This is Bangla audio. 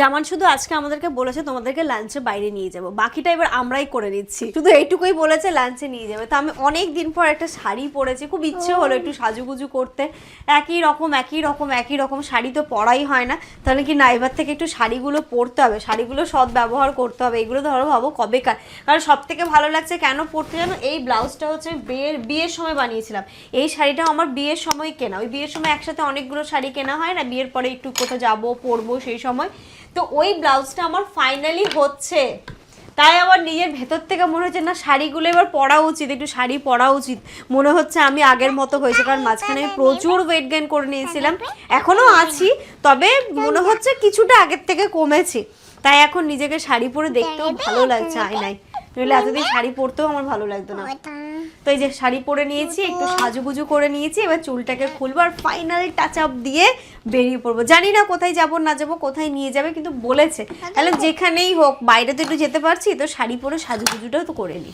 জামান শুধু আজকে আমাদেরকে বলেছে তোমাদেরকে লাঞ্চে বাইরে নিয়ে যাবো, বাকিটা এবার আমরাই করে নিচ্ছি। শুধু এইটুকুই বলেছে লাঞ্চে নিয়ে যাবে। তো আমি অনেক দিন পর একটা শাড়ি পরেছি, খুব ইচ্ছে হলো একটু সাজুগুজু করতে। একই রকম শাড়ি তো পরাই হয় না, তাহলে কি না এবার থেকে একটু শাড়িগুলো পরতে হবে, শাড়িগুলো সৎ ব্যবহার করতে হবে। এগুলো ধরো ভাবো কবেকার, কারণ সব থেকে ভালো লাগছে কেন পরতে জানো, এই ব্লাউজটা হচ্ছে বিয়ের সময় বানিয়েছিলাম। এই শাড়িটাও আমার বিয়ের সময় কেনা, ওই বিয়ের সময় একসাথে অনেকগুলো শাড়ি কেনা হয় না, বিয়ের পরে একটু কোথাও যাবো পরবো সেই সময়। তো ওই ব্লাউজটা আমার ফাইনালি হচ্ছে, তাই আমার নিজের ভেতর থেকে মনে হচ্ছে না শাড়িগুলো এবার পরা উচিত, একটু শাড়ি পরা উচিত। মনে হচ্ছে আমি আগের মতো হয়েছে, কারণ মাঝখানে আমি প্রচুর ওয়েট গেইন করে নিয়েছিলাম, এখনো আছি, তবে মনে হচ্ছে কিছুটা আগের থেকে কমেছি। তাই এখন নিজেকে শাড়ি পরে দেখতেও ভালো লাগছে আয়নায়, নইলে এতদিন শাড়ি পরতেও আমার ভালো লাগতো না। তো এই যে শাড়ি পরে নিয়েছি, একটু সাজুগুজু করে নিয়েছি, এবার চুলটাকে খুলবো আর ফাইনাল টাচ আপ দিয়ে বেরিয়ে পড়বো। জানি না কোথায় যাবো না যাবো, কোথায় নিয়ে যাবে, কিন্তু বলেছে তাহলে যেখানেই হোক, বাইরে তো একটু যেতে পারছি, তো শাড়ি পরে সাজুগুজুটাও তো করে নিই।